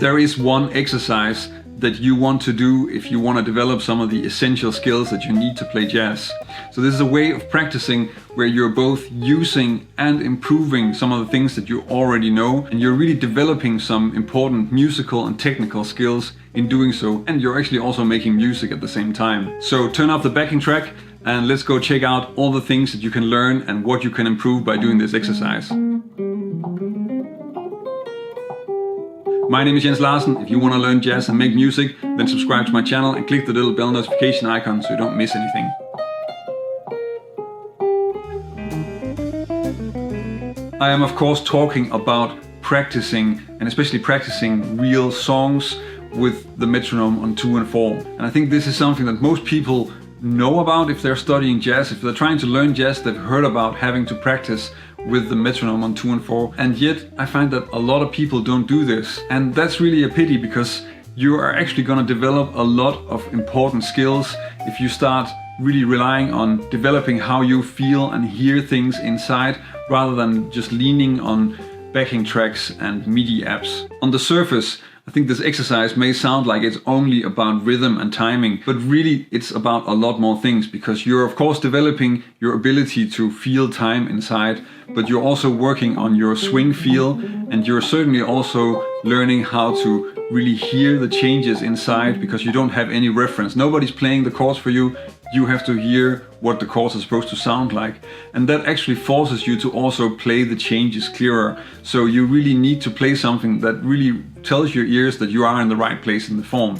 There is one exercise that you want to do if you want to develop some of the essential skills that you need to play jazz. So this is a way of practicing where you're both using and improving some of the things that you already know, and you're really developing some important musical and technical skills in doing so, and you're actually also making music at the same time. So turn off the backing track and let's go check out all the things that you can learn and what you can improve by doing this exercise. My name is Larsen. If you want to learn jazz and make music, then subscribe to my channel and click the little bell notification icon so you don't miss anything. I am of course talking about practicing, and especially practicing real songs with the metronome on 2 and 4. And I think this is something that most people know about if they're studying jazz. If they're trying to learn jazz, they've heard about having to practice with the metronome on 2 and 4. And yet I find that a lot of people don't do this. And that's really a pity, because you are actually going to develop a lot of important skills if you start really relying on developing how you feel and hear things inside, rather than just leaning on backing tracks and MIDI apps. On the surface, I think this exercise may sound like it's only about rhythm and timing, but really it's about a lot more things, because you're of course developing your ability to feel time inside, but you're also working on your swing feel, and you're certainly also learning how to really hear the changes inside, because you don't have any reference. Nobody's playing the chords for you. You have to hear what the chords are supposed to sound like. And that actually forces you to also play the changes clearer. So you really need to play something that really tells your ears that you are in the right place in the form.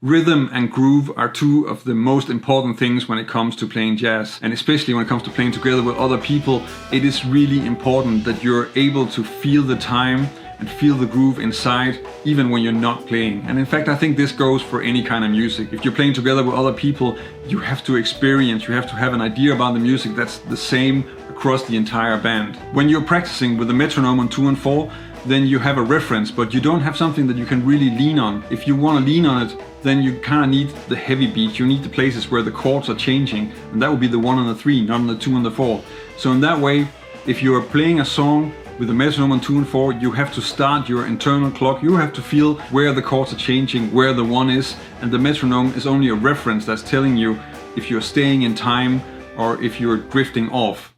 Rhythm and groove are two of the most important things when it comes to playing jazz, and especially when it comes to playing together with other people. It is really important that you're able to feel the time and feel the groove inside, even when you're not playing. And in fact, I think this goes for any kind of music. If you're playing together with other people, you have to experience, you have to have an idea about the music that's the same across the entire band. When you're practicing with the metronome on 2 and 4, then you have a reference, but you don't have something that you can really lean on. If you want to lean on it, then you kind of need the heavy beat. You need the places where the chords are changing, and that would be the 1 and the 3, not on the 2 and the 4. So in that way, if you are playing a song with the metronome on 2 and 4, you have to start your internal clock. You have to feel where the chords are changing, where the 1 is, and the metronome is only a reference that's telling you if you're staying in time or if you're drifting off.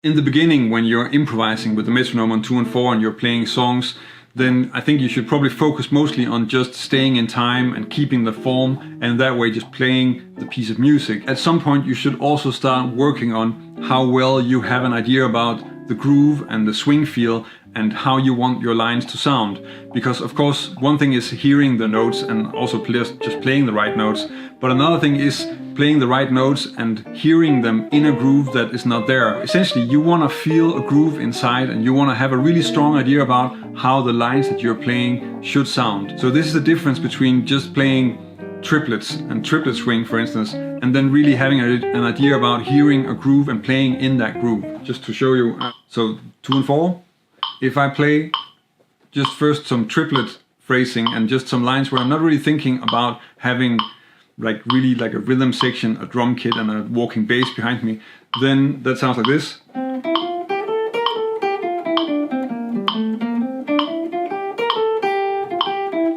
In the beginning, when you're improvising with the metronome on 2 and 4 and you're playing songs, then I think you should probably focus mostly on just staying in time and keeping the form, and that way just playing the piece of music. At some point you should also start working on how well you have an idea about the groove and the swing feel and how you want your lines to sound. Because of course one thing is hearing the notes and also just playing the right notes, but another thing is playing the right notes and hearing them in a groove that is not there. Essentially you want to feel a groove inside, and you want to have a really strong idea about how the lines that you're playing should sound. So this is the difference between just playing triplets and triplet swing, for instance, and then really having an idea about hearing a groove and playing in that groove. Just to show you, so 2 and 4, if I play just first some triplet phrasing and just some lines where I'm not really thinking about having really like a rhythm section, a drum kit and a walking bass behind me, then that sounds like this.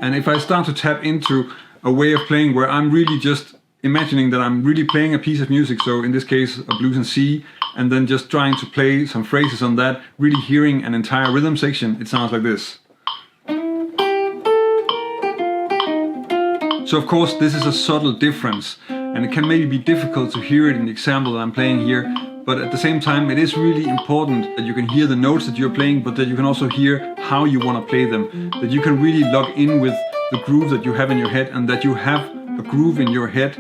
And if I start to tap into a way of playing where I'm really just imagining that I'm really playing a piece of music, so in this case a blues in C, and then just trying to play some phrases on that, really hearing an entire rhythm section, it sounds like this. So of course this is a subtle difference, and it can maybe be difficult to hear it in the example that I'm playing here, but at the same time it is really important that you can hear the notes that you're playing, but that you can also hear how you want to play them, that you can really log in with the groove that you have in your head, and that you have a groove in your head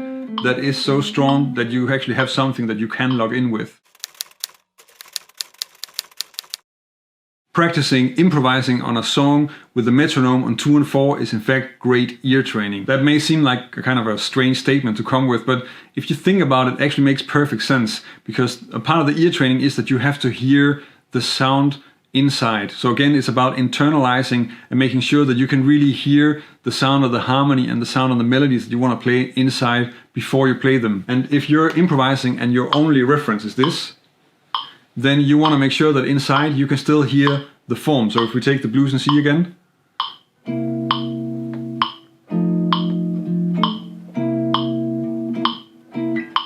that is so strong that you actually have something that you can log in with. Practicing improvising on a song with the metronome on 2 and 4 is in fact great ear training. That may seem like a kind of a strange statement to come with, but if you think about it, it actually makes perfect sense, because a part of the ear training is that you have to hear the sound inside. So again, it's about internalizing and making sure that you can really hear the sound of the harmony and the sound of the melodies that you want to play inside before you play them. And if you're improvising and your only reference is this, then you want to make sure that inside you can still hear the form. So if we take the blues and C again,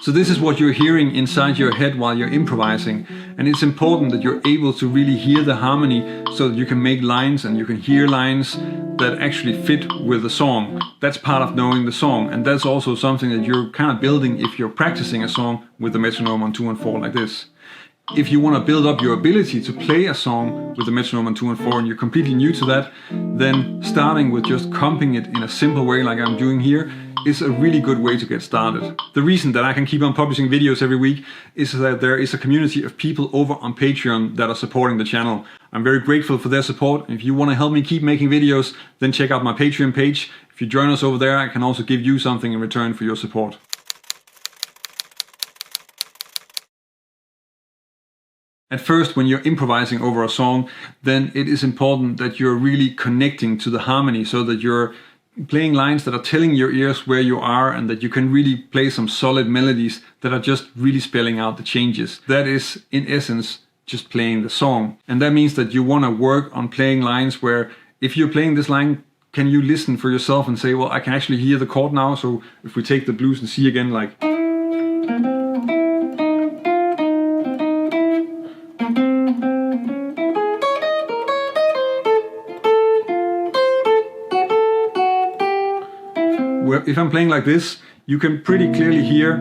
so this is what you're hearing inside your head while you're improvising, and it's important that you're able to really hear the harmony so that you can make lines and you can hear lines that actually fit with the song. That's part of knowing the song, and that's also something that you're kind of building if you're practicing a song with the metronome on 2 and 4 like this. If you want to build up your ability to play a song with the metronome on 2 and 4 and you're completely new to that, then starting with just comping it in a simple way like I'm doing here is a really good way to get started. The reason that I can keep on publishing videos every week is that there is a community of people over on Patreon that are supporting the channel. I'm very grateful for their support, and if you want to help me keep making videos, then check out my Patreon page. If you join us over there, I can also give you something in return for your support. At first, when you're improvising over a song, then it is important that you're really connecting to the harmony so that you're playing lines that are telling your ears where you are and that you can really play some solid melodies that are just really spelling out the changes. That is, in essence, just playing the song. And that means that you want to work on playing lines where if you're playing this line, can you listen for yourself and say, well, I can actually hear the chord now. So if we take the blues and C again, like, if I'm playing like this, you can pretty clearly hear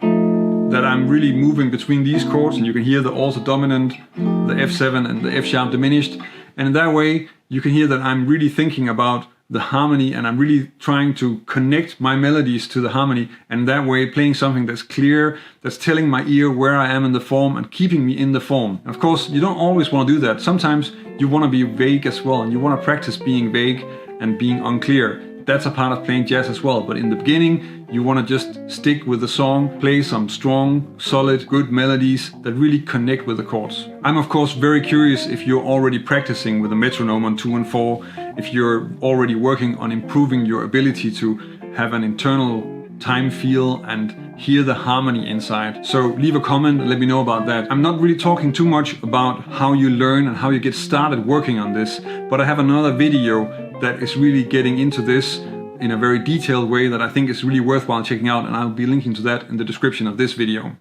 that I'm really moving between these chords, and you can hear the alto dominant, the F7 and the F sharp diminished, and in that way you can hear that I'm really thinking about the harmony and I'm really trying to connect my melodies to the harmony, and that way playing something that's clear, that's telling my ear where I am in the form and keeping me in the form. Of course, you don't always want to do that. Sometimes you want to be vague as well, and you want to practice being vague and being unclear. That's a part of playing jazz as well, but in the beginning you want to just stick with the song, play some strong, solid, good melodies that really connect with the chords. I'm of course very curious if you're already practicing with a metronome on 2 and 4, if you're already working on improving your ability to have an internal time feel and hear the harmony inside. So leave a comment and let me know about that. I'm not really talking too much about how you learn and how you get started working on this, but I have another video that is really getting into this in a very detailed way that I think is really worthwhile checking out, and I'll be linking to that in the description of this video.